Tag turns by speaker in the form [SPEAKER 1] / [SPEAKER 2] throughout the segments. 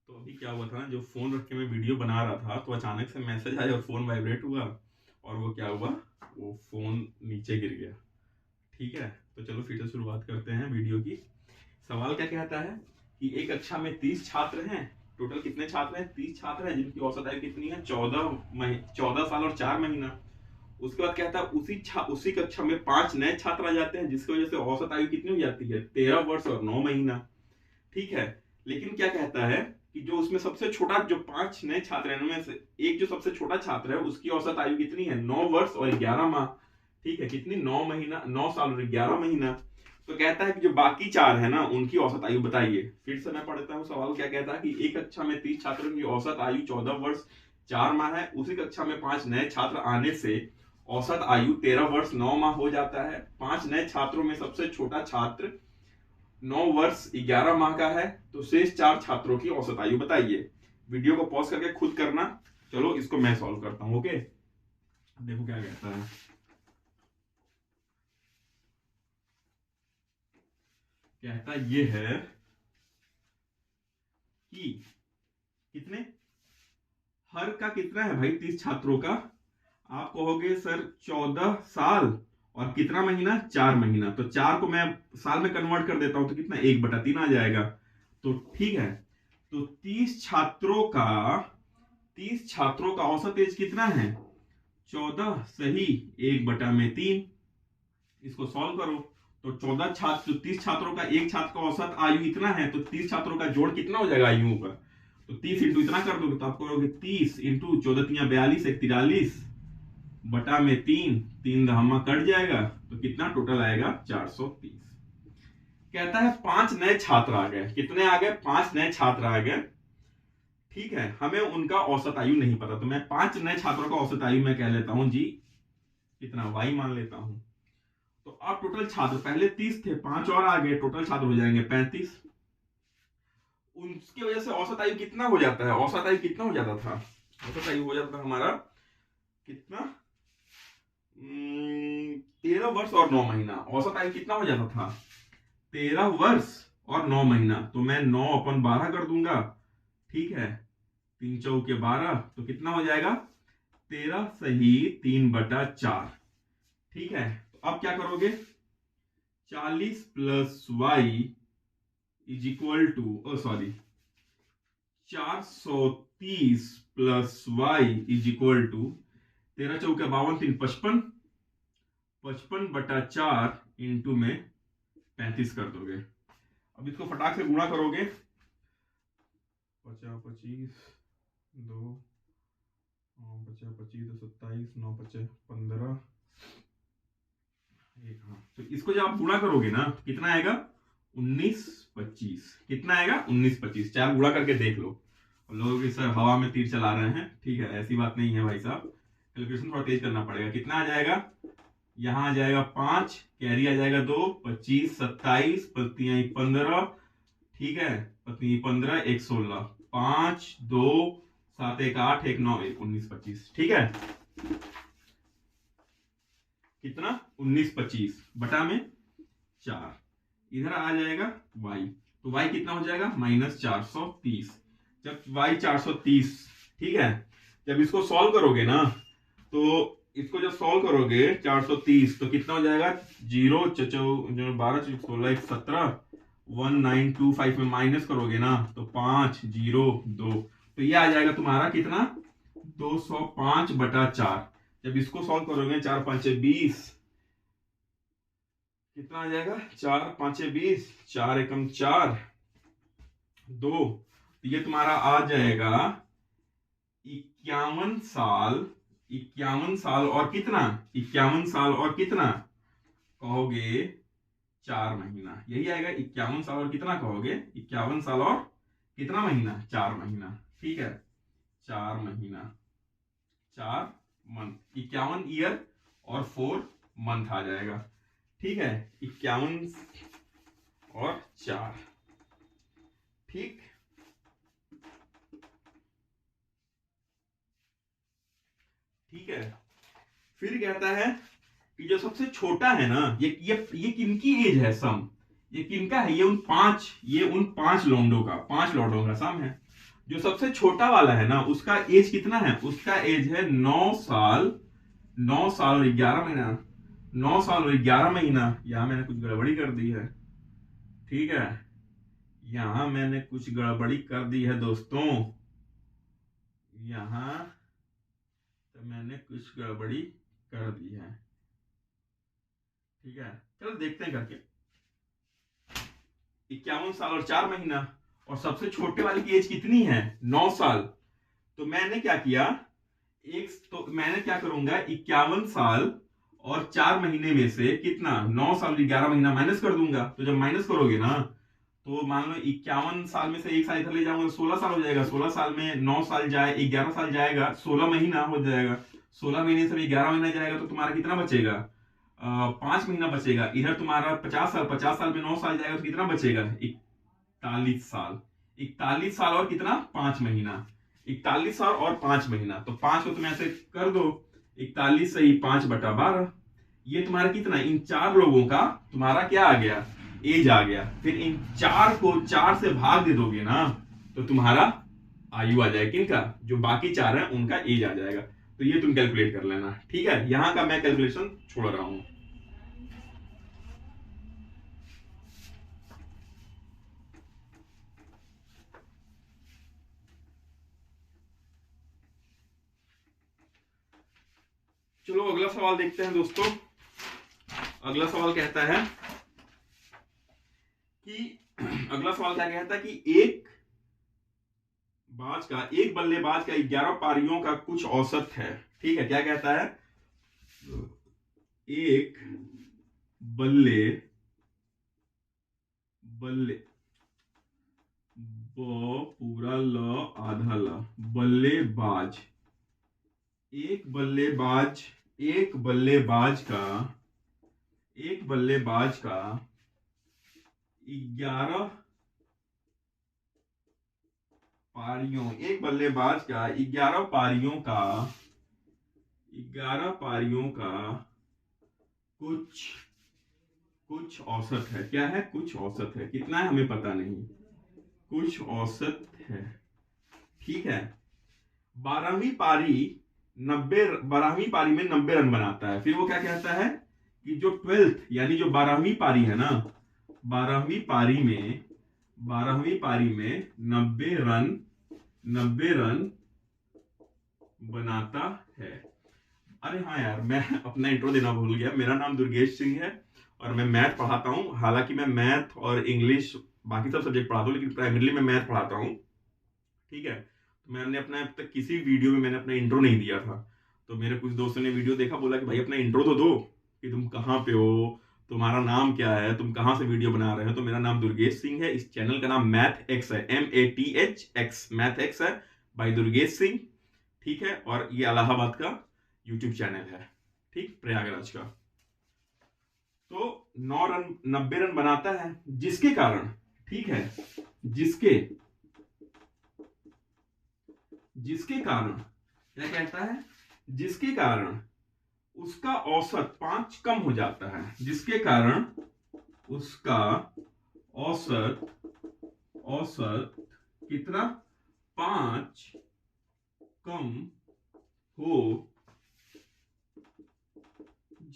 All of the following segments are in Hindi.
[SPEAKER 1] तो अभी क्या हुआ था ना, जो फोन रख के मैं वीडियो बना रहा था तो अचानक से मैसेज आया और फोन वाइब्रेट हुआ और वो क्या हुआ, वो फोन नीचे गिर गया। ठीक है, तो चलो फिर से शुरुआत करते हैं वीडियो की। सवाल क्या कहता है कि एक कक्षा में 30 छात्र हैं। टोटल कितने छात्र हैं? 30 छात्र हैं, जिनकी औसत आयु कितनी है? 14 साल और 4 महीना। उसके बाद कहता है उसी कक्षा में 5 नए छात्र आ जाते हैं, जिसकी वजह से औसत आयु कितनी हो जाती है? 13 वर्ष और 9 महीना। ठीक है, लेकिन क्या कहता है कि जो उसमें सबसे छोटा, जो 5 नए छात्र हैं उनमें से एक जो सबसे छोटा छात्र है उसकी औसत आयु कितनी है? 9 वर्ष और 11 माह। ठीक है, कितनी? 9 महीना, 9 साल और 11 महीना। तो कहता है कि जो बाकी 4 है ना, उनकी औसत आयु बताइए। फिर से मैं पढ़ता हूँ सवाल। क्या कहता है कि एक कक्षा में 30 छात्रों की औसत आयु 14 वर्ष 4 माह है। उसी कक्षा में 5 नए छात्र आने से औसत आयु 13 वर्ष 9 माह हो जाता है। 5 नए छात्रों में सबसे छोटा छात्र 9 वर्ष 11 माह का है, तो शेष 4 छात्रों की औसत आयु बताइए। वीडियो को पॉज करके खुद करना। चलो इसको मैं सॉल्व करता हूं। ओके, देखो क्या कहता है। कहता ये है कि कितने, हर का कितना है भाई 30 छात्रों का? आप कहोगे सर 14 साल और कितना महीना? 4 महीना। तो 4 को मैं साल में कन्वर्ट कर देता हूं तो कितना? 1/3 आ जाएगा। तो ठीक है, तो 30 छात्रों का औसत एज कितना है? 14 सही, 1/3। इसको सॉल्व करो तो 30 छात्रों का, एक छात्र का औसत आयु इतना है, तो 30 छात्रों का जोड़ कितना हो जाएगा आयुओं का? तो 30 इंटू इतना कर दोगे तो आप करोगे 30 इंटू 14×42 43 बटा में 3, 3 दहमा कट जाएगा तो कितना टोटल आएगा? 430। कहता है 5 नए छात्र आ गए। कितने आ गए? 5 नए छात्र आ गए। ठीक है, हमें उनका औसत आयु नहीं पता, तो मैं 5 नए छात्रों का औसत आयु मैं कह लेता हूं जी कितना, y मान लेता हूं। तो अब टोटल छात्र पहले 30 थे, 5 और आ गए, टोटल छात्र हो जाएंगे 35। उनकी वजह से औसत आयु कितना हो जाता है? औसत आयु कितना हो जाता था? औसत आयु हो जाता था हमारा कितना? 13 वर्ष और 9 महीना। औसत आयु कितना हो जाता था? 13 वर्ष और 9 महीना। तो मैं 9/12 कर दूंगा। ठीक है, 3 चौके 12, तो कितना हो जाएगा? 13 सही, 3/4। ठीक है, तो अब क्या करोगे? 40 plus Y is equal to, sorry, 430 plus Y is equal to 13 चौके 52, 3 55, 55/4 इंटू में 35 कर दोगे। अब इसको फटाक से गुणा करोगे। 50 25 2 50 25 2 27 9 50 15 एक। हाँ, तो इसको जब आप गुणा करोगे ना कितना आएगा? 19 25। कितना आएगा? 19 25। 4 गुणा करके देख लो। लोग कि सर हवा में तीर चला रहे हैं। ठीक है, ऐसी बात नहीं है भाई साहब, कैलकुलेशन थोड़ा तेज करना पड़ेगा। कितना आ जाएगा? यहाँ आ जाएगा 5, कैरी आ जाएगा 2, 25 27, पत्तियां 15। ठीक है, पत्नी 15 1 16, 5 2 7 1 8 1 9 1 19 25। ठीक है, कितना? 19 25 बटा में 4। इधर आ जाएगा y, तो y कितना हो जाएगा? -430। जब y 430, ठीक है, जब इसको सॉल्व करोगे ना, तो इसको जब सॉल्व करोगे 430 तो कितना हो जाएगा? 0 12 16 17, 1925 में माइनस करोगे ना तो 5 0 2, तो ये आ जाएगा तुम्हारा कितना? 205/4। जब इसको सॉल्व करोगे 4 5 20, कितना आ जाएगा? 4 5 20, 4 एकम 4 2, तो ये तुम्हारा आ जाएगा 51 साल। 51 साल और कितना? 51 साल और कितना कहोगे? 4 महीना। यही आएगा, 51 साल और कितना कहोगे? 51 साल और कितना महीना? 4 महीना। ठीक है, 4 महीना, 4 मंथ, 51 ईयर और 4 मंथ आ जाएगा। ठीक है, 51 और 4। ठीक, ठीक है। फिर कहता है कि जो सबसे छोटा है ना, ये किनकी एज है? सम, ये किनका है? ये उन पांच लौंडों का सम है। जो सबसे छोटा वाला है ना, उसका एज कितना है? उसका एज है 9 साल। 9 साल और 11 महीना। 9 साल और 11 महीना। यहां मैंने कुछ गड़बड़ी कर दी है, ठीक है, यहां मैंने कुछ गड़बड़ी कर दी है दोस्तों। यहां तो मैंने कुछ गड़बड़ी कर दी है, ठीक है। चलो देखते हैं करके। 51 साल और 4 महीना। और सबसे छोटे वाले की एज कितनी है? 9 साल। तो मैंने क्या किया, तो मैंने क्या करूंगा, 51 साल और 4 महीने में से कितना, 9 साल 11 महीना माइनस कर दूंगा। तो जब माइनस करोगे ना, तो मान लो 51 साल में से एक साल इधर ले जाऊंगा तो 16 साल हो जाएगा। 16 साल में 9 साल जाए, 11 साल जाएगा, 16 महीना हो जाएगा। 16 महीने से 11 महीना जाएगा तो तुम्हारा कितना बचेगा? 5 महीना बचेगा। इधर तुम्हारा 50 साल, 50 साल में 9 साल जाएगा तो कितना बचेगा? 41 साल। 41 साल और कितना, 5 महीना। 41 साल और 5 महीना, तो 5 को तुम ऐसे कर दो, 41 सही 5/12। ये तुम्हारा कितना, इन 4 लोगों का तुम्हारा क्या आ गया, एज आ गया। फिर इन 4 को 4 से भाग दे दोगे ना, तो तुम्हारा आयु आ जाएगा। किनका? जो बाकी 4 है उनका एज आ जाएगा। तो ये तुम कैलकुलेट कर लेना, ठीक है। यहां का मैं कैलकुलेशन छोड़ रहा हूं। चलो अगला सवाल देखते हैं दोस्तों। अगला सवाल कहता है कि अगला सवाल क्या कहता है कि एक बल्लेबाज का 11 पारियों का कुछ औसत है, ठीक है। क्या कहता है? एक बल्ले पूरा ल आधा ल बल्लेबाज, एक बल्लेबाज का 11 पारियों, एक बल्लेबाज का 11 पारियों का कुछ औसत है। क्या है? कुछ औसत है। कितना है हमें पता नहीं, कुछ औसत है, ठीक है। 12वीं पारी में 90 रन बनाता है। फिर वो क्या कहता है कि जो 12th यानी जो 12वीं पारी है ना, 12वीं पारी में 90 रन बनाता है। अरे हाँ यार, मैं अपना इंट्रो देना भूल गया। मेरा नाम दुर्गेश सिंह है और मैं मैथ पढ़ाता हूँ। हालांकि मैं मैथ और इंग्लिश बाकी सब सब्जेक्ट पढ़ाता हूँ, लेकिन प्राइमरीली मैं मैथ पढ़ाता हूँ, ठीक है। तो मैंने अपना अब तक किसी वीडियो में मैंने अपना इंट्रो नहीं दिया था। तो मेरे कुछ दोस्तों ने वीडियो देखा, बोला कि भाई अपना इंट्रो तो दो, कि तुम कहाँ पे हो, तुम्हारा नाम क्या है, तुम कहाँ से वीडियो बना रहे हो। तो मेरा नाम दुर्गेश सिंह है। इस चैनल का नाम मैथ एक्स है, MATHX मैथ एक्स है, बाय दुर्गेश सिंह, ठीक है। और ये इलाहाबाद का यूट्यूब चैनल है, ठीक, प्रयागराज का। तो 90 रन बनाता है, जिसके कारण, ठीक है, जिसके कारण क्या कहता है, जिसके कारण उसका औसत 5 कम हो जाता है। जिसके कारण उसका औसत कितना, 5 कम हो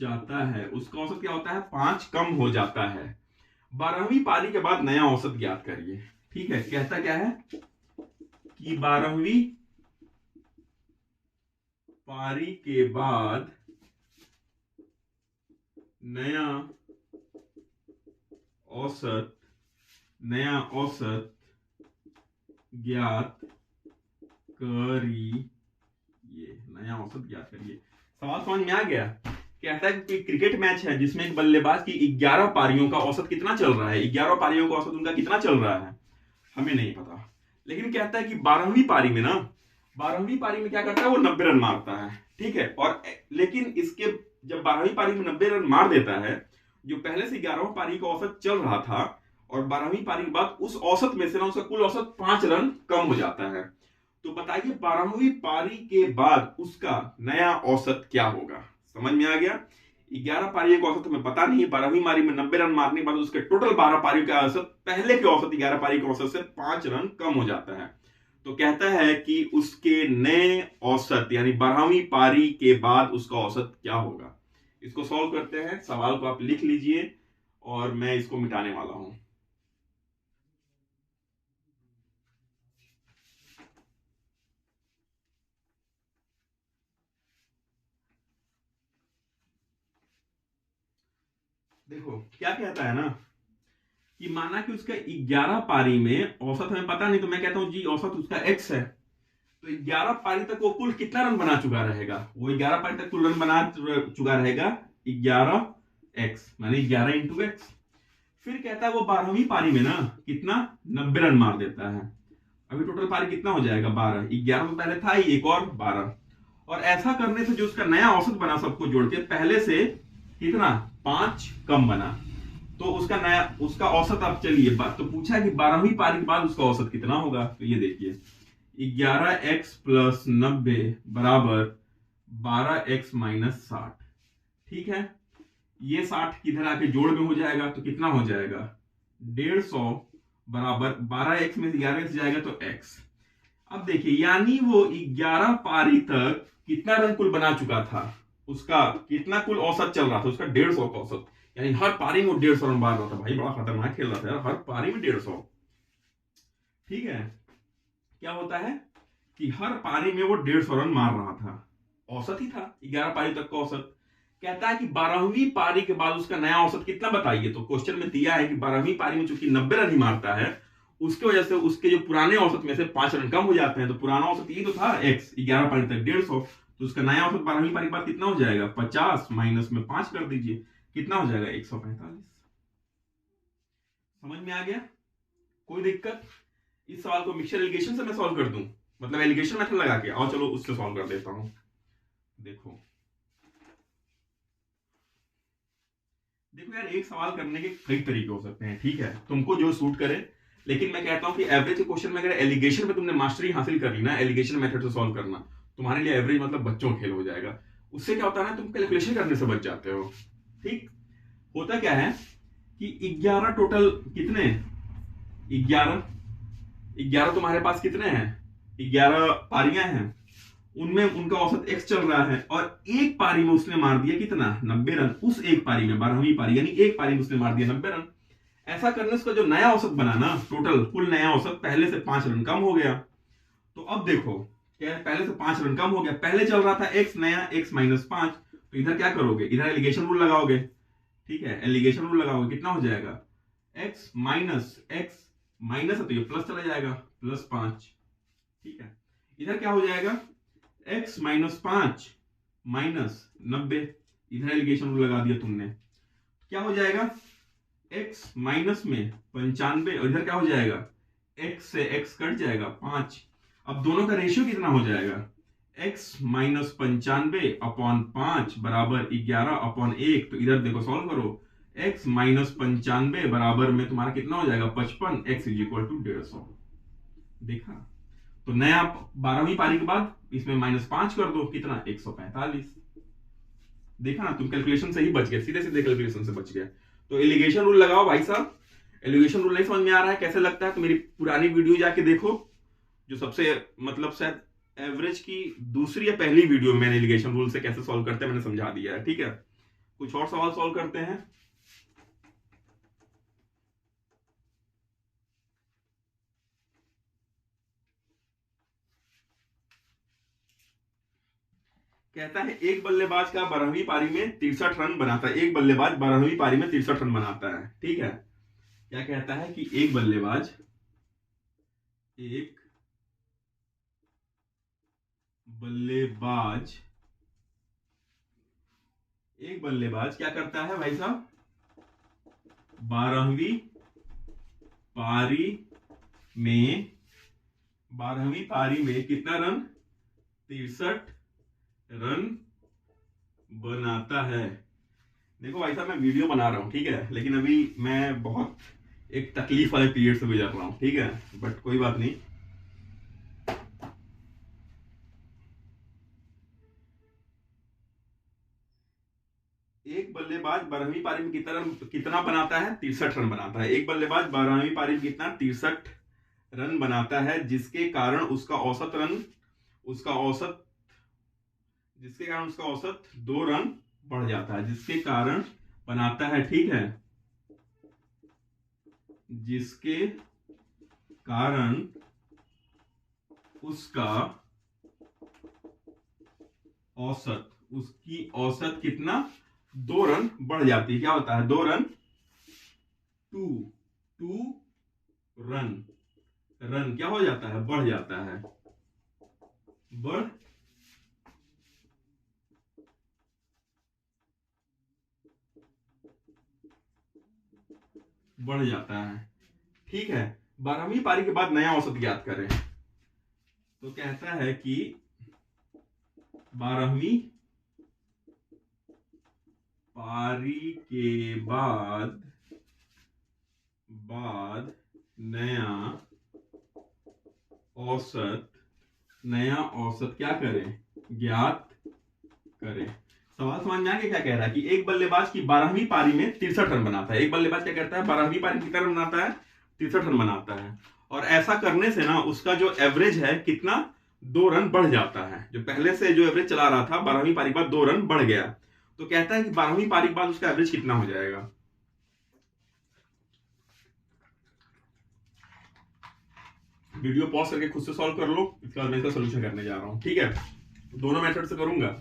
[SPEAKER 1] जाता है। उसका औसत क्या होता है, 5 कम हो जाता है। 12वीं पारी के बाद नया औसत ज्ञात करिए, ठीक है। कहता क्या है कि 12वीं पारी के बाद नया औसत ज्ञात करिए, नया औसत ज्ञात करिए। सवाल समझ में आ गया? कहता है कि क्रिकेट मैच है जिसमें एक बल्लेबाज की 11 पारियों का औसत कितना चल रहा है, 11 पारियों का औसत उनका कितना चल रहा है, हमें नहीं पता। लेकिन कहता है कि 12वीं पारी में ना, 12वीं पारी में क्या करता है, वो 90 रन मारता है, ठीक है। और लेकिन इसके जब 12वीं पारी में 90 रन मार देता है, जो पहले से 11वीं पारी का औसत चल रहा था, और 12वीं पारी के बाद उस औसत में से ना उसका कुल औसत 5 रन कम हो जाता है। तो बताइए 12वीं पारी के बाद उसका नया औसत क्या होगा। समझ में आ गया? 11 पारियों का औसत हमें पता नहीं है। 12वीं पारी में 90 रन मारने के बाद उसके टोटल 12 पारियों का औसत पहले के औसत 11 पारी के औसत से 5 रन कम हो जाता है। तो कहता है कि उसके नए औसत यानी 12वीं पारी के बाद उसका औसत क्या होगा। इसको सॉल्व करते हैं, सवाल को आप लिख लीजिए और मैं इसको मिटाने वाला हूं। देखो क्या कहता है ना कि माना कि उसका 11 पारी में औसत हमें पता नहीं, तो मैं कहता हूं जी औसत उसका एक्स है, तो 11 पारी तक वो कुल कितना रन बना चुका रहेगा, वो 11 पारी तक कुल रन बना चुका रहेगा 11x, माने 11 × x। फिर कहता है वो 12वीं पारी में ना कितना 90 रन मार देता है। अभी टोटल पारी कितना हो जाएगा 12, 11 तो पहले था ही, एक और 12। और ऐसा करने से जो उसका नया औसत बना सबको जोड़ के पहले से कितना 5 कम बना, तो उसका नया उसका औसत आप चलिए बात तो पूछा है कि 12वीं पारी के बाद उसका औसत कितना होगा। तो ये देखिए 11x + 90 बराबर 12x - 60। ठीक है, ये 60 किधर आके जोड़ में हो जाएगा तो कितना हो जाएगा 150 बराबर 12x में 11 से जाएगा तो x। अब देखिए यानी वो 11 पारी तक कितना रन कुल बना चुका था, उसका कितना कुल औसत चल रहा था उसका 150 का औसत, यानी हर पारी में वो 150 रन मार रहा था। भाई बड़ा खतरनाक खेल रहा था यार, हर पारी में 150। ठीक है, क्या होता है कि हर पारी में वो 150 रन मार रहा था, औसत ही था 11 पारी तक का औसत। कहता है कि 12वीं पारी के बाद उसका नया औसत कितना बताइए, तो क्वेश्चन में दिया है कि 12वीं पारी में चूंकि 90 रन ही मारता है, उसकी वजह से उसके जो पुराने औसत में से 5 रन कम हो जाते हैं, तो पुराना औसत ये तो था x 11 पारी तक 150, तो उसका नया औसत 12वीं पारी के बाद कितना हो जाएगा 50 माइनस में 5 कर दीजिए, कितना हो जाएगा 145। समझ में आ गया, कोई दिक्कत? इस सवाल को मिक्सचर एलिगेशन से मैं सॉल्व कर दूं, मतलब एलिगेशन मेथड लगा के, और चलो उससे सॉल्व कर देता हूं। देखो देखो यार, एक सवाल करने के कई तरीके हो सकते हैं, ठीक है, तुमको जो सूट करे। लेकिन मैं कहता हूं कि एवरेज के क्वेश्चन में अगर एलिगेशन में तुमने मास्टरी हासिल कर ली ना, एलिगेशन मेथड से सॉल्व करना तुम्हारे लिए एवरेज मतलब बच्चों खेल हो जाएगा। उससे क्या होता है ना, तुम कैलकुलेशन करने से बच जाते हो। ठीक, होता क्या है कि 11 टोटल कितने 11 11 तुम्हारे पास कितने हैं 11 पारियां हैं, उनमें उनका औसत x चल रहा है, और एक पारी में उसने मार दिया कितना 90 रन, उस एक पारी में 12वीं पारी यानी एक पारी में उसने मार दिया 90 रन। ऐसा करने से उसका जो नया औसत बना ना, टोटल कुल नया औसत पहले से 5 रन कम हो गया। तो अब देखो क्या है, पहले से 5 रन कम हो गया, पहले चल रहा था x, नया x - 5, तो इधर क्या करोगे, इधर एलिगेशन रूल लगाओगे। ठीक है, एलिगेशन रूल लगाओगे, कितना हो जाएगा x माइनस है तो ये प्लस चला जाएगा +5। ठीक है, इधर क्या हो जाएगा x - 5 माइनस 90, इधर एलिगेशन रूल लगा दिया तुमने, क्या हो जाएगा x माइनस में 95, और इधर क्या हो जाएगा x से x कट जाएगा 5। अब दोनों का रेशियो कितना हो जाएगा x - 95/5 बराबर 11/1। तो इधर देखो सॉल्व करो, x - 95 बराबर में तुम्हारा कितना हो जाएगा 55, x = 150। देखा, तो नया 12वीं पारी के बाद इसमें -5 कर दो, कितना 145। देखा ना, तुम कैलकुलेशन से ही बच गए, सीधे सीधे कैलकुलेशन से बच गए। तो एलिगेशन रूल लगाओ भाई साहब। एलिगेशन रूल नहीं समझ में आ रहा है, कैसे लगता है, तो मेरी पुरानी वीडियो जाके देखो, जो सबसे मतलब शायद एवरेज की दूसरी या पहली वीडियो में मैंने एलिगेशन रूल से कैसे सॉल्व करते हैं मैंने समझा दिया है। ठीक है, कुछ और सवाल सॉल्व करते हैं। कहता है एक बल्लेबाज का 12वीं पारी में 63 रन बनाता है, एक बल्लेबाज 12वीं पारी में 63 रन बनाता है। ठीक है, क्या कहता है कि एक बल्लेबाज एक बल्लेबाज क्या करता है भाई साहब 12वीं पारी में 12वीं पारी में कितना रन 63 रन बनाता है। देखो भाई साहब, मैं वीडियो बना रहा हूं, ठीक है, लेकिन अभी मैं बहुत एक तकलीफ वाले पीरियड से गुजर रहा हूं, ठीक है, बट कोई बात नहीं। एक बल्लेबाज 12वीं पारी में कितना बनाता है 63 रन बनाता है। एक बल्लेबाज 12वीं पारी में कितना 63 रन बनाता है जिसके कारण उसका औसत रन उसका औसत जिसके कारण उसका औसत 2 रन बढ़ जाता है, जिसके कारण बनाता है, ठीक है, जिसके कारण उसका उसकी औसत कितना, 2 रन बढ़ जाती है। क्या होता है, 2 run, two two run, run क्या हो जाता है, बढ़ जाता है, बढ़ बढ़ जाता है, ठीक है। 12वीं पारी के बाद नया औसत ज्ञात करें। तो कहता है कि 12वीं पारी के बाद नया औसत क्या करें, ज्ञात करें। सवाल समझ में आ गया क्या कह रहा है कि एक बल्लेबाज की 12वीं पारी में 63 रन बनाता है। एक बल्लेबाज क्या करता है, 12वीं पारी में कितना रन बनाता है, 63 रन बनाता है। और ऐसा करने से ना उसका जो एवरेज है कितना, 2 रन बढ़ जाता है। जो पहले से जो एवरेज चला रहा था 12वीं पारी के बाद 2 रन बढ़ गया। तो कहता है कि 12वीं पारी के बाद उसका एवरेज कितना हो जाएगा। वीडियो पॉज करके खुद से सॉल्व कर लो, इसके बाद मैं इसका सोल्यूशन करने जा रहा हूं, ठीक है। दोनों मेथड से करूंगा,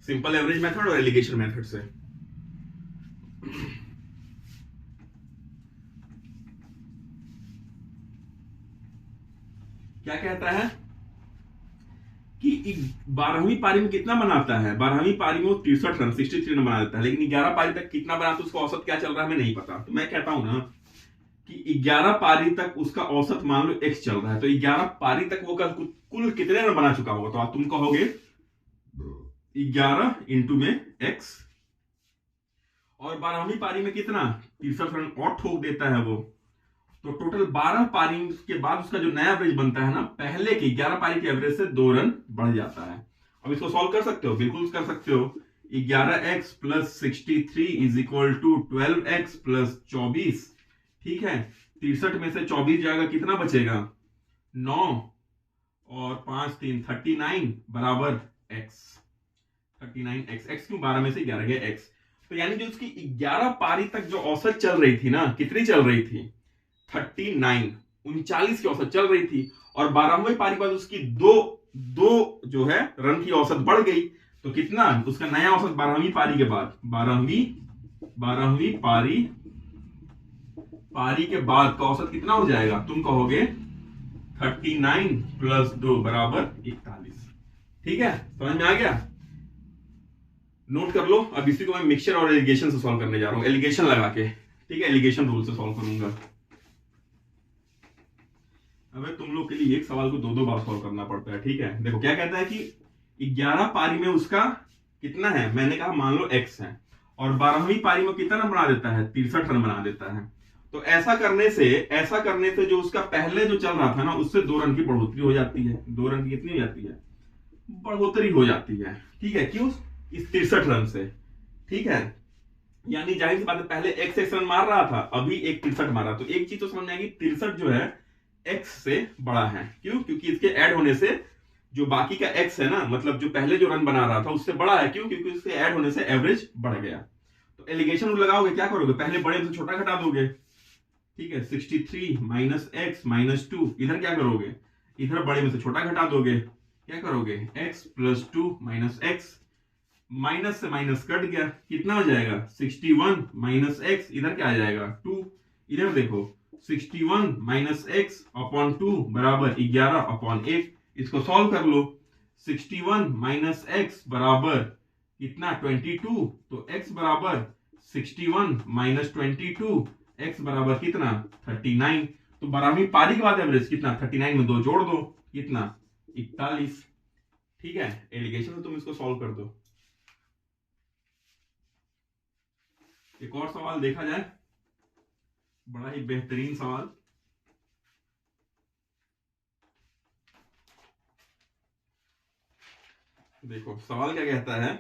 [SPEAKER 1] सिंपल एवरेज मेथड और एलिगेशन मेथड से। क्या कहता है कि 12वीं पारी में कितना बनाता है, 12वीं पारी में वो 63 रन 63 रन बना देता है, लेकिन 11 पारी तक कितना बनाता है उसका औसत क्या चल रहा है हमें नहीं पता। तो मैं कहता हूं ना कि 11 पारी तक उसका औसत मान लो x चल रहा है, तो 11 पारी तक वो कुल कितने रन बना चुका होगा। तो तुम कहोगे 11 इंटू में x, और 12वीं पारी में कितना 63 रन और ठोक देता है वो। तो टोटल 12 पारी के बाद उसका जो नया एवरेज बनता है ना, पहले की 11 पारी के एवरेज से 2 रन बढ़ जाता है। अब इसको सॉल्व कर सकते हो, बिल्कुल कर सकते हो। 11x plus 63 is equal to 12x plus 24, ठीक है। 63 में से 24 जाएगा, कितना बचेगा, 9, और 5 3 39 बराबर x, 39x। x क्यों, 12 में से 11 गया x। तो यानी जो उसकी 11 पारी तक जो औसत चल रही थी ना, कितनी चल रही थी, 39 39 की औसत चल रही थी। और 12वीं पारी के बाद उसकी दो दो जो है रन की औसत बढ़ गई। तो कितना उसका नया औसत 12वीं पारी के बाद, 12वीं पारी के बाद का औसत कितना हो जाएगा, तुम कहोगे 39 प्लस 2 बराबर 41, ठीक है। समझ में आ गया, नोट कर लो। अब इसी को मैं मिक्सचर और एलिगेशन से सॉल्व करने जा रहा हूं, एलिगेशन लगा के, ठीक है, एलिगेशन रूल से सॉल्व करूंगा। अब तुम लोग के लिए एक सवाल को 2-2 बार सॉल्व करना पड़ता है, ठीक है। देखो क्या कहता है कि 11 पारी में उसका कितना है, मैंने कहा मान लो x है, और 12वीं पारी में कितना रन बना देता है, 63 रन बना देता है। तो ऐसा करने से जो उसका पहले जो चल रहा था ना, उससे 2 रन की बढ़ोतरी हो जाती है। 2 रन की कितनी हो जाती है, बढ़ोतरी हो जाती है, ठीक है। क्यों, इस 63 रन से, ठीक है। यानी जाहिर सी बात है, पहले x रन मार रहा था, अभी एक 63 मारा। तो एक चीज तो समझ में आएगी, 63 जो है x से बड़ा है। क्यों, क्योंकि इसके ऐड होने से जो बाकी का x है ना, मतलब जो पहले जो रन बना रहा था उससे बड़ा है। क्यों, क्योंकि इसके ऐड होने से एवरेज बढ़ गया। तो एलिगेशन रूल लगाओगे, क्या करोगे, पहले बड़े में से छोटा घटा दोगे, ठीक है। 63 माइनस x माइनस 2, इधर क्या करोगे, इधर बड़े में से छोटा घटा दोगे, क्या करोगे, x plus 2 minus x, minus से माइनस कट गया, कितना हो जाएगा, 61 माइनस एक्स, इधर क्या आ जाएगा 2। इधर देखो 61 माइनस एक्स अपॉन 2 बराबर 11 अपॉन 1। इसको सॉल्व कर लो। 61 माइनस एक्स बराबर कितना, 22। तो x बराबर 61 माइनस 22, x बराबर कितना, 39। तो 12वीं पारी के बाद एवरेज कितना, 39 में 2 जोड़ दो, कितना, 41, ठीक है। एलिगेशन से तुम इसको सॉल्व कर दो। एक और सवाल देखा जाए, बड़ा ही बेहतरीन सवाल। देखो सवाल क्या कहता है,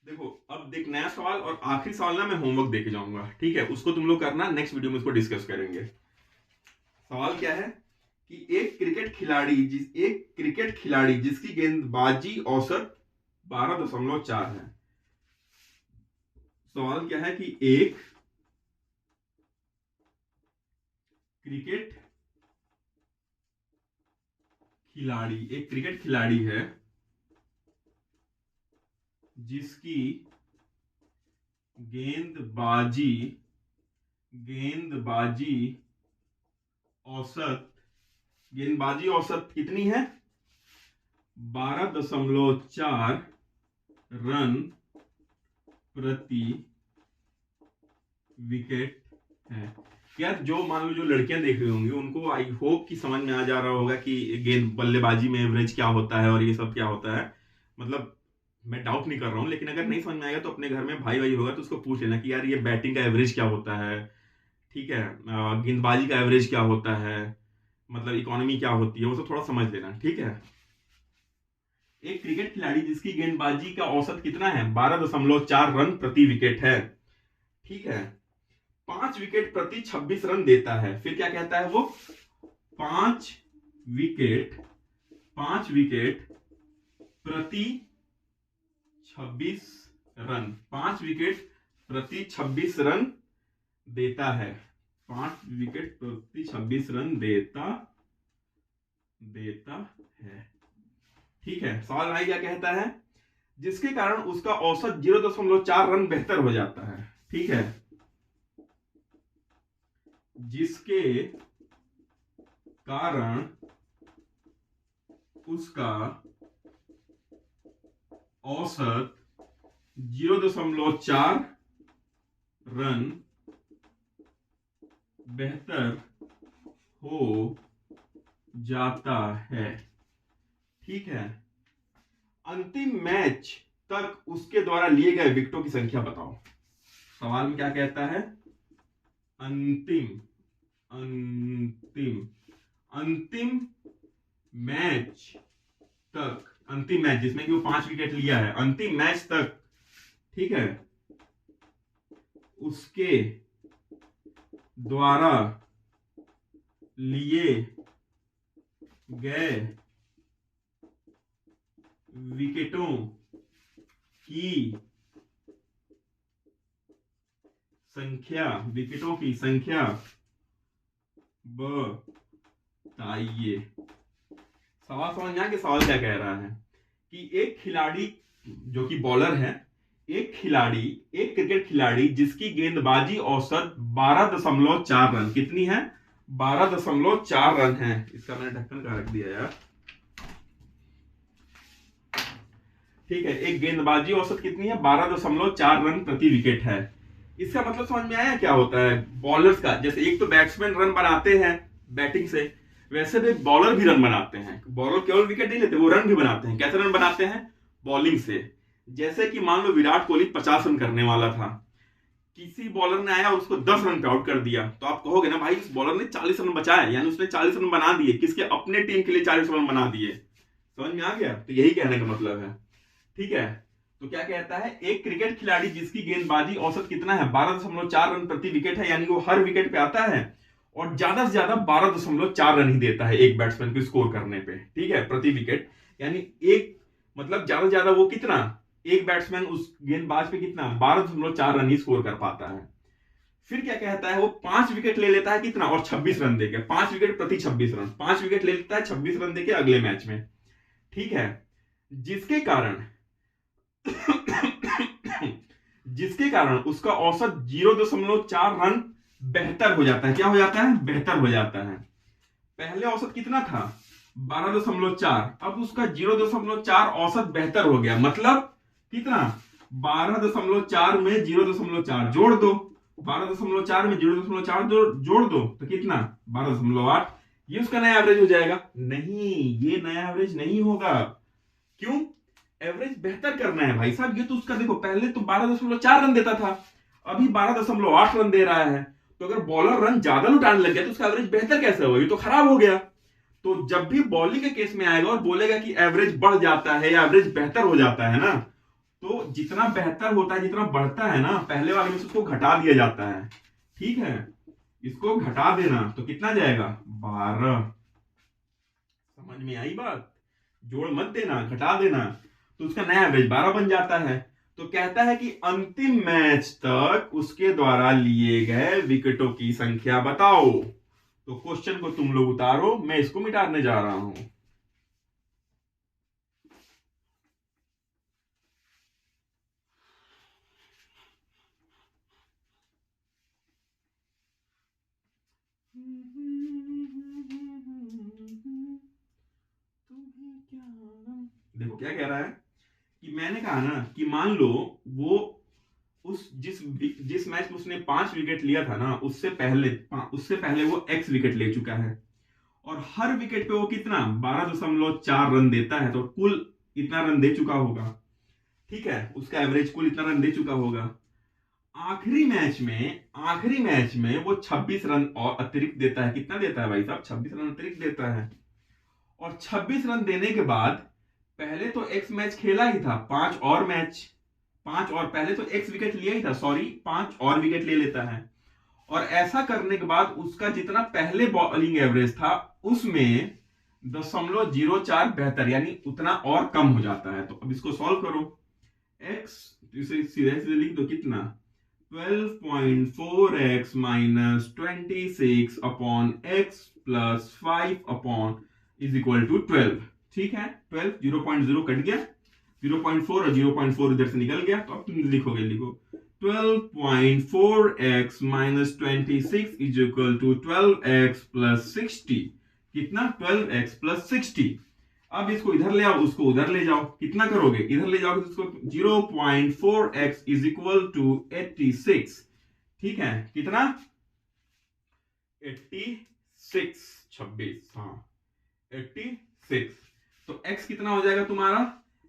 [SPEAKER 1] देखो अब एक नया सवाल और आखिरी सवाल ना मैं होमवर्क देके जाऊंगा, ठीक है, उसको तुम लोग करना, नेक्स्ट वीडियो में उसको डिस्कस करेंगे। सवाल क्या है कि एक क्रिकेट खिलाड़ी जिसकी गेंदबाजी औसत 12.4 है। सवाल क्या है कि एक क्रिकेट खिलाड़ी है जिसकी गेंदबाजी औसत कितनी है? 12.4 रन प्रति विकेट है। यार जो मान लो जो लड़कियां देख रही होंगी उनको आई होप कि समझ में आ जा रहा होगा कि गेंद बल्लेबाजी में एवरेज क्या होता है और ये सब क्या होता है। मतलब मैं डाउट नहीं कर रहा हूं, लेकिन अगर नहीं समझ में आएगा तो अपने घर में भाई होगा तो उसको पूछ लेना कि यार ये बैटिंग का एवरेज क्या होता है, ठीक है, गेंदबाजी का एवरेज क्या होता है, मतलब इकोनॉमी क्या होती है, वो सब थोड़ा समझ लेना, ठीक है। एक क्रिकेट खिलाड़ी जिसकी गेंदबाजी का औसत कितना है? 12.4 रन प्रति विकेट है, ठीक है, 5 विकेट प्रति 26 रन देता है। फिर क्या कहता है वो? 5 विकेट प्रति 26 रन, 5 विकेट प्रति 26 रन देता है, 5 विकेट प्रति 26 रन देता है, ठीक है। सवाल भाई क्या कहता है? जिसके कारण उसका औसत 0.4 रन बेहतर हो जाता है, ठीक है, जिसके कारण उसका औसत 0.4 रन बेहतर हो जाता है, ठीक है। अंतिम मैच तक उसके द्वारा लिए गए विकेटों की संख्या बताओ। सवाल में क्या कहता है? अंतिम मैच जिसमें कि वो 5 विकेट लिया है, अंतिम मैच तक, ठीक है, उसके द्वारा लिए गए विकेटों की संख्या बताइए। सवाल समझ में आ कि सवाल क्या कह रहा है कि एक खिलाड़ी जो कि बॉलर है, एक क्रिकेट खिलाड़ी जिसकी गेंदबाजी औसत 12.4 रन, कितनी है? 12.4 रन है। इसका मैंने ढक्कन कहाँ रख दिया यार, ठीक है। एक गेंदबाजी औसत कितनी है? 12.4 रन प्रति विकेट है। इसका मतलब समझ में आया क्या होता है बॉलर्स का? जैसे एक तो बैट्समैन रन बनाते हैं बैटिंग से, वैसे भी बॉलर भी रन बनाते हैं। बॉलर केवल विकेट नहीं लेते, वो रन भी बनाते हैं। कैसे रन बनाते हैं? बॉलिंग से। जैसे कि मान लो विराट कोहली 50 रन करने वाला था, किसी बॉलर ने आया और उसको 10 रन पे आउट कर दिया, तो आप कहोगे ना भाई उस बॉलर ने 40 रन बचाया, यानी उसने 40 रन बना दिए, किसके? अपने टीम के लिए 40 रन बना दिए। समझ में आ गया? तो यही कहने का मतलब है, ठीक है। तो क्या कहता है? एक क्रिकेट खिलाड़ी जिसकी गेंदबाजी औसत कितना है? 12.4 रन प्रति विकेट है, यानी वो हर विकेट पे आता है और ज्यादा से ज्यादा 12.4 रन ही देता है एक बैट्समैन को स्कोर करने पे, ठीक है, प्रति विकेट। यानी एक मतलब ज्यादा से ज्यादा वो कितना, एक बैट्समैन उस गेंदबाज पे कितना 12.4 रन ही स्कोर कर पाता है। फिर क्या कहता है? वो 5 विकेट ले लेता है कितना, और 26 रन देके, 5 विकेट प्रति 26 रन, 5 विकेट ले लेता है 26 रन देके अगले मैच में, ठीक है। जिसके कारण उसका औसत 0.4 रन बेहतर हो जाता है। क्या हो जाता है? बेहतर हो जाता है। पहले औसत कितना था? 12.4, अब उसका 0.4 औसत बेहतर हो गया। मतलब कितना? 12.4 में 0.4 जोड़ दो, 12.4 में 0.4 जोड़ दो तो कितना? 12.8। ये उसका नया एवरेज हो जाएगा। नहीं, ये नया एवरेज नहीं होगा। क्यों? एवरेज बेहतर करना है भाई साहब। ये तो उसका देखो, पहले तो 12.4 रन देता था, अभी 12.8 रन दे रहा है। तो अगर बॉलर रन ज्यादा लुटाने लग गया तो उसका एवरेज बेहतर कैसे होगा? ये तो खराब हो गया। तो जब भी बॉलिंग के केस में आएगा और बोलेगा कि एवरेज बढ़ जाता है या एवरेज बेहतर हो जाता है ना, तो जितना बेहतर होता है, जितना बढ़ता है ना, पहले वाले में से उसको घटा दिया जाता है। ठीक है, इसको घटा देना तो कितना जाएगा, 12। समझ में आई बात? जोड़ मत देना, घटा देना, तो उसका नया एवरेज 12 बन जाता है। तो कहता है कि अंतिम मैच तक उसके द्वारा लिए गए विकेटों की संख्या बताओ। तो क्वेश्चन को तुम लोग उतारो, मैं इसको मिटाने जा रहा हूं। देखो क्या कह रहा है कि मैंने कहा ना कि मान लो वो उस जिस मैच में उसने 5 विकेट लिया था ना, उससे पहले वो एक्स विकेट ले चुका है, और हर विकेट पे वो कितना 12.4 रन देता है, तो कुल इतना रन दे चुका होगा। ठीक है, उसका एवरेज कुल इतना रन दे चुका होगा। आखिरी मैच में वो 26 रन और अतिरिक्त देता है। कितना देता है भाई साहब, 26 रन अतिरिक्त देता है। और 26 रन देने के बाद पहले तो एक्स मैच खेला ही था, 5 और पहले तो एक्स विकेट लिया ही था, सॉरी 5 और विकेट ले लेता है। और ऐसा करने के बाद उसका जितना पहले बॉलिंग एवरेज था उसमें 0.04 बेहतर, यानी उतना और कम हो जाता है। तो अब इसको सॉल्व करो। एक्स इसे सीधे सीधे लिख दो, कितना 12.4x minus 26 upon X plus 5 upon is equal to 12। ठीक है, 12 0.0 कट गया, 0.4 और 0.4 इधर से निकल गया, तो अब तुम लिखो 12.4x minus 26 is equal to 12x plus 60। कितना, 12x प्लस 60। अब इसको इधर ले आओ, उसको उधर ले जाओ, कितना करोगे, इधर ले जाओगे तो इसको 0.4x इज इक्वल टू 86। ठीक है, कितना 86, 26, हाँ 86। तो x कितना हो जाएगा तुम्हारा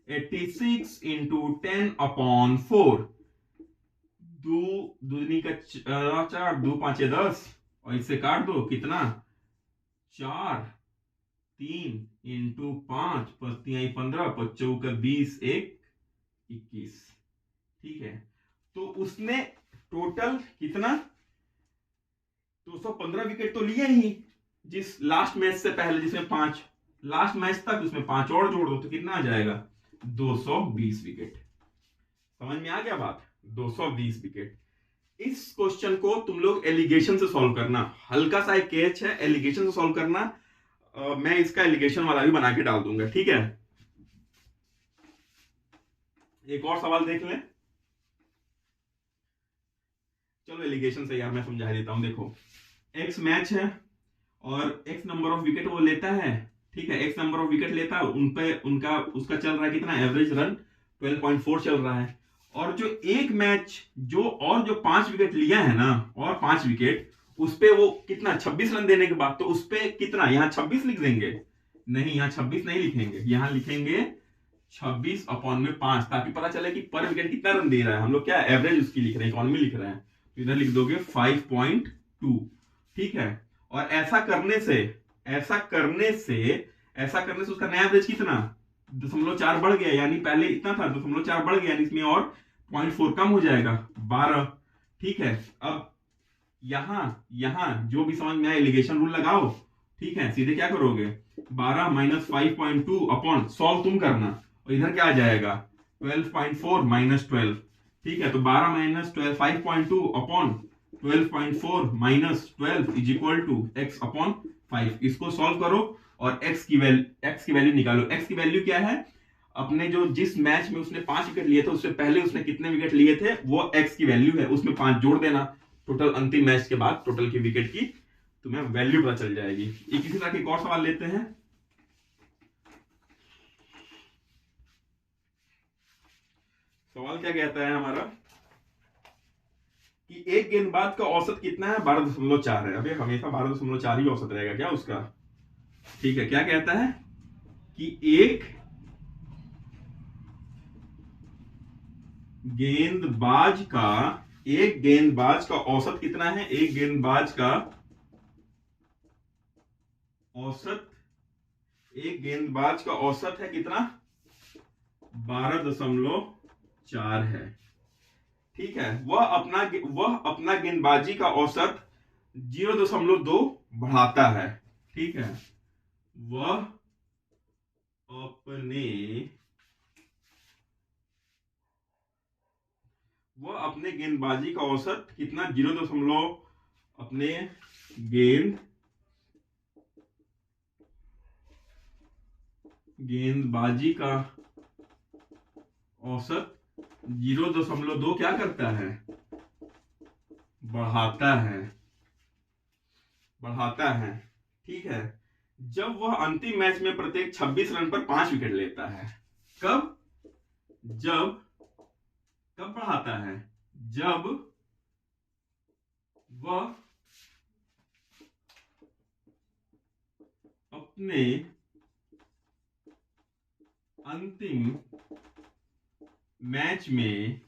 [SPEAKER 1] 86 इंटू 10 अपॉन 4। दो दूनी का 4, 2 5 10, और इससे काट दो, कितना 4, 3 इंटू 5, 15, 5 का 20, 1 21। ठीक है, तो उसने टोटल कितना 215 विकेट तो लिए ही, जिस लास्ट मैच से पहले जिसमें 5, लास्ट मैच तक उसमें 5 और जोड़ दो तो कितना आ जाएगा 220 विकेट। समझ में आ गया बात, 220 विकेट। इस क्वेश्चन को तुम लोग एलिगेशन से सॉल्व करना, हल्का सा एक केच है, एलिगेशन से सॉल्व करना। मैं इसका एलिगेशन वाला भी बना के डाल दूंगा। ठीक है, एक और सवाल देख लें। चलो एलिगेशन से यार मैं समझा देता हूं। देखो एक्स मैच है और एक्स नंबर ऑफ विकेट वो लेता है। ठीक है, एक्स नंबर ऑफ विकेट लेता है, उन पे उसका चल रहा है कितना एवरेज रन 12.4 चल रहा है। और जो एक मैच जो 5 विकेट लिया है ना, और 5 विकेट उस पे वो कितना 26 रन देने के बाद, तो उस पे कितना, यहां 26 लिख देंगे, नहीं यहां 26 नहीं लिखेंगे, यहां लिखेंगे 26 अपॉन में 5, ताकि पता चले कि पर विकेट कितना रन दे रहा है। हम लोग क्या एवरेज उसकी लिख रहे हैं, इकोनॉमी लिख रहे हैं, तो इधर लिख दोगे 5.2। ठीक है, और ऐसा करने से उसका नया एवरेज कितना 0.4 बढ़ गया, यानी पहले इतना था 0.4 बढ़ गया, यानी इसमें और 0.4 कम हो जाएगा 12। ठीक है, अब यहां जो भी समझ में आए एलिगेशन रूल लगाओ। ठीक है, सीधे क्या करोगे 12 माइनस 5.2 अपॉन सॉल्व तुम करना, और इधर क्या आ जाएगा 12.4 माइनस 12। ठीक है, तो 12 minus 12 5.2 upon 12.4 minus 12 is equal to x upon 5। इसको सॉल्व करो और x की वैल्यू निकालो। x की वैल्यू क्या है, अपने जिस मैच में उसने 5 विकेट लिए थे उससे पहले उसने कितने विकेट लिए थे वो x की वैल्यू है, उसमें 5 जोड़ देना, टोटल अंतिम मैच के बाद टोटल की विकेट की तुम्हें वैल्यू पता चल जाएगी। एक इसी तरह के एक और सवाल लेते हैं। सवाल क्या कहता है हमारा कि एक गेंदबाज का औसत कितना है 12.4 है। अबे हमेशा 12.4 ही औसत रहेगा क्या उसका। ठीक है, क्या कहता है कि एक गेंदबाज का औसत कितना है, एक गेंदबाज का औसत है कितना 12.4 4 है। ठीक है, वह अपना गेंदबाजी का औसत 0.2 बढ़ाता है। ठीक है, वह अपने गेंदबाजी का औसत कितना 0. अपने गेंदबाजी का औसत 0.2 क्या करता है, बढ़ाता है। ठीक है, जब वह अंतिम मैच में प्रत्येक 26 रन पर 5 विकेट लेता है। कब बढ़ाता है, जब वह अपने अंतिम मैच में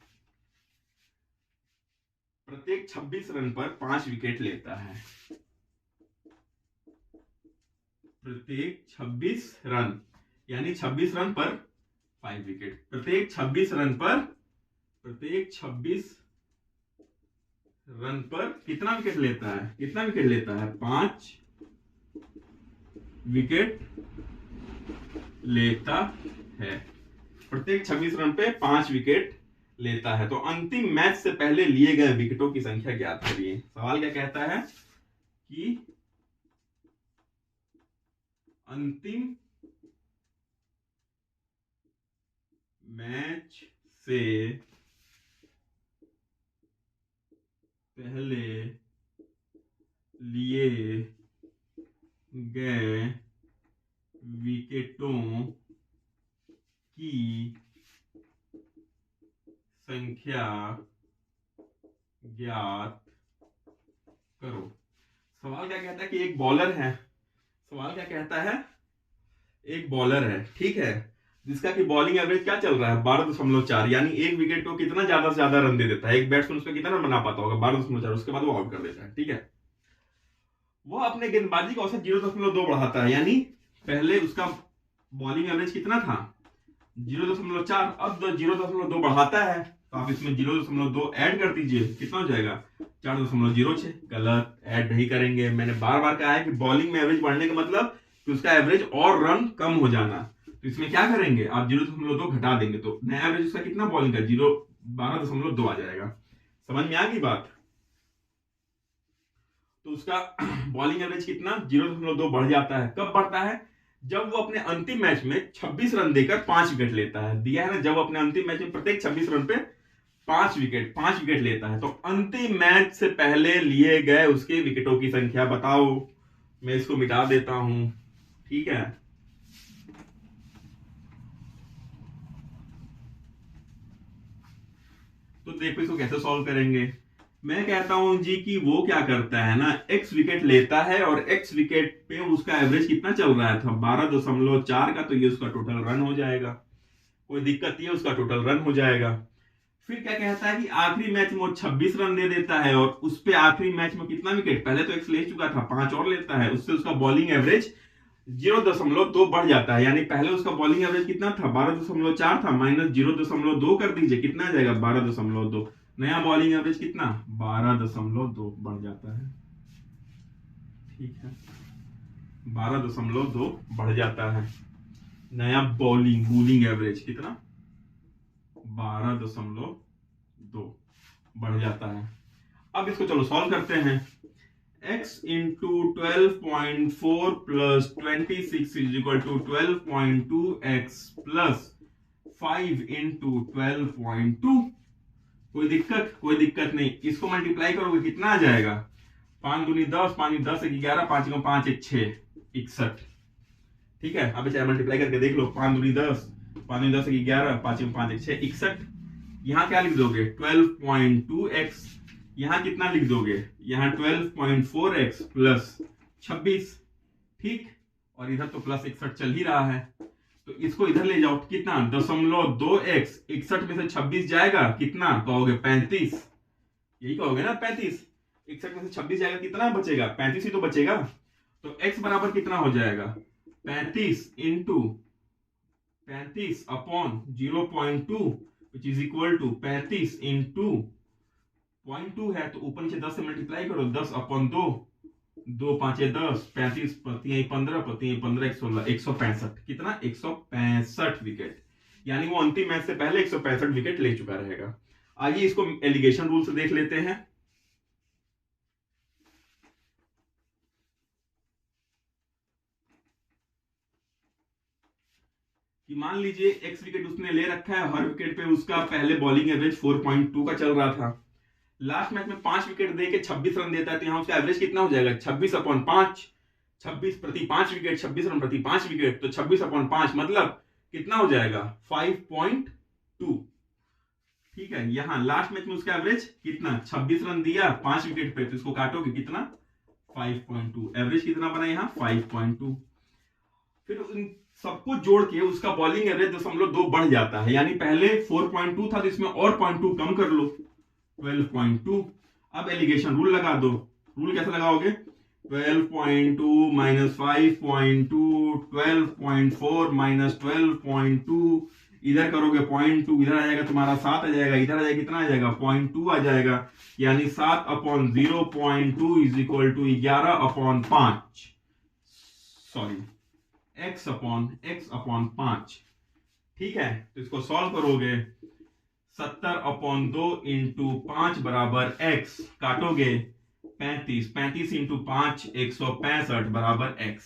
[SPEAKER 1] प्रत्येक 26 रन पर 5 विकेट लेता है। प्रत्येक 26 रन यानी 26 रन पर 5 विकेट। प्रत्येक 26 रन पर कितना विकेट लेता है, 5 विकेट लेता है। प्रत्येक 26 रन पे 5 विकेट लेता है। तो अंतिम मैच से पहले लिए गए विकेटों की संख्या ज्ञात करिए। सवाल क्या कहता है कि अंतिम मैच से पहले लिए गए विकेटों की संख्या ज्ञात करो। सवाल क्या कहता है कि एक बॉलर है, ठीक है, जिसका कि बॉलिंग एवरेज क्या चल रहा है, 12.4, यानी एक विकेट को कितना ज्यादा से ज्यादा रन दे देता है। एक बैट्समैन उसमें कितना रन बना पाता होगा, 12.4, उसके बाद वो आउट कर देता है। ठीक है, वो अपने गेंदबाजी का औसत 0.2 बढ़ाता है, यानी पहले उसका बॉलिंग एवरेज कितना था, 0.4, अब 0.2 बढ़ाता है। तो आप इसमें 0.2 ऐड कर दीजिए, कितना हो जाएगा, 4.06। गलत, ऐड नहीं करेंगे। मैंने बार बार कहा है कि बॉलिंग में एवरेज बढ़ने का मतलब कि उसका एवरेज और रन कम हो जाना। तो इसमें क्या करेंगे, आप 0.2 घटा देंगे तो नया एवरेज उसका कितना बॉलिंग का, 12.2 आ जाएगा। समझ में आ गई बात। तो उसका बॉलिंग एवरेज कितना 0.2 बढ़ जाता है। कब बढ़ता है, जब वो अपने अंतिम मैच में 26 रन देकर 5 विकेट लेता है। दिया है ना, जब अपने अंतिम मैच में प्रत्येक 26 रन पे 5 विकेट लेता है। तो अंतिम मैच से पहले लिए गए उसके विकेटों की संख्या बताओ। मैं इसको मिटा देता हूं, ठीक है। तो देखो इसको कैसे सॉल्व करेंगे। मैं कहता हूं जी कि वो क्या करता है ना, x विकेट लेता है और x विकेट पे उसका एवरेज कितना चल रहा था, 12.4 का। तो ये उसका टोटल रन हो जाएगा, कोई दिक्कत नहीं है, उसका टोटल रन हो जाएगा। फिर क्या कहता है कि आखिरी मैच में वो 26 रन दे देता है और उस पे आखिरी मैच में कितना विकेट, पहले तो x ले चुका था, 5 और लेता है, उससे उसका बॉलिंग एवरेज 0.2 बढ़ जाता है। यानी पहले उसका बॉलिंग एवरेज कितना था, 12.4 था, माइनस 0.2 कर दीजिए, कितना आ जाएगा, 12.2। नया बॉलिंग एवरेज कितना, 12.2 बढ़ जाता है। ठीक है, 12.2 बढ़ जाता है। नया बॉलिंग एवरेज कितना, 12.2 बढ़ जाता है। अब इसको चलो सॉल्व करते हैं। x into 12.4 plus 26 is equal to 12.2x plus 5 into 12.2। कोई दिक्कत नहीं। इसको मल्टीप्लाई करोगे कितना आ जाएगा, 5 दूनी 10, 5 10 1 11, 5 5 1 6 61। ठीक है, अब इसे मल्टीप्लाई करके देख लो, 5 दूनी 10, 5 10 1 11, 5 5 1 6 61। यहाँ क्या लिख दोगे, 12.2x, यहाँ कितना लिख दोगे, यहाँ 12.4x प्लस 26। ठीक, और इधर तो प्लस 61 चल ही रहा है, तो इसको इधर ले जाओ, कितना, 0.2x, 61 में से 26 जाएगा, कितना कहोगे, 35। यही कहोगे ना, 35। 61 में से 26 जाएगा, कितना बचेगा, 35 ही तो बचेगा। तो x बराबर कितना हो जाएगा, 35 into 35 upon 0.2 which is equal to 35 into 0.2 है तो ऊपर नीचे 10 से मल्टीप्लाई करो, 10/2, 2 5 10, 35 पति 15 पति 15 16 165। कितना? 165 विकेट, यानी वो अंतिम मैच से पहले 165 विकेट ले चुका रहेगा। आइए इसको एलिगेशन रूल से देख लेते हैं। कि मान लीजिए x विकेट उसने ले रखा है, हर विकेट पे उसका पहले बॉलिंग एवरेज 4.2 का चल रहा था। लास्ट मैच में 5 विकेट देके 26 रन देता है, तो यहां उसका एवरेज कितना हो जाएगा? 26/5, 26 प्रति 5 विकेट, 26 रन प्रति 5 विकेट, तो 26/5 मतलब कितना हो जाएगा? 5.2। ठीक है, यहां लास्ट मैच में उसका एवरेज कितना? 26 रन दिया 5 विकेट पे, तो इसको काटोगे कितना? 5.2। एवरेज कितना बना यहाँ? 5.2। फिर इन सबको जोड़ के उसका बॉलिंग एवरेज 0.2 बढ़ जाता है, यानी पहले 4.2 था तो इसमें और 0.2 कम कर लो, 12.2। अब एलिगेशन रूल लगा दो। रूल कैसे लगाओगे? 12.2 माइनस 5.2, 12.4 माइनस 12.2, इधर करोगे 0.2, इधर आ जाएगा तुम्हारा 7 आ जाएगा, इधर आ जाएगा कितना आ जाएगा? 0.2 आ जाएगा, यानी 7/0.2 is equal to 11/5, sorry x/5। ठीक है, तो इसको सॉल्व करोगे, 70/2 इंटू 5 बराबर x, काटोगे 35, 35 इंटू 5 165 बराबर x।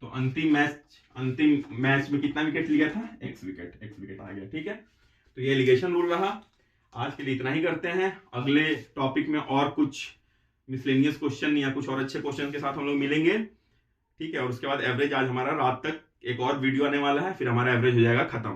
[SPEAKER 1] तो अंतिम मैच में कितना विकेट लिया था? x विकेट आ गया। ठीक है, तो ये एलिगेशन रूल रहा। आज के लिए इतना ही करते हैं। अगले टॉपिक में और कुछ मिसलेनियस क्वेश्चन या कुछ और अच्छे क्वेश्चन के साथ हम लोग मिलेंगे। ठीक है, और उसके बाद एवरेज आज हमारा रात तक एक और वीडियो आने वाला है, फिर हमारा एवरेज हो जाएगा खत्म।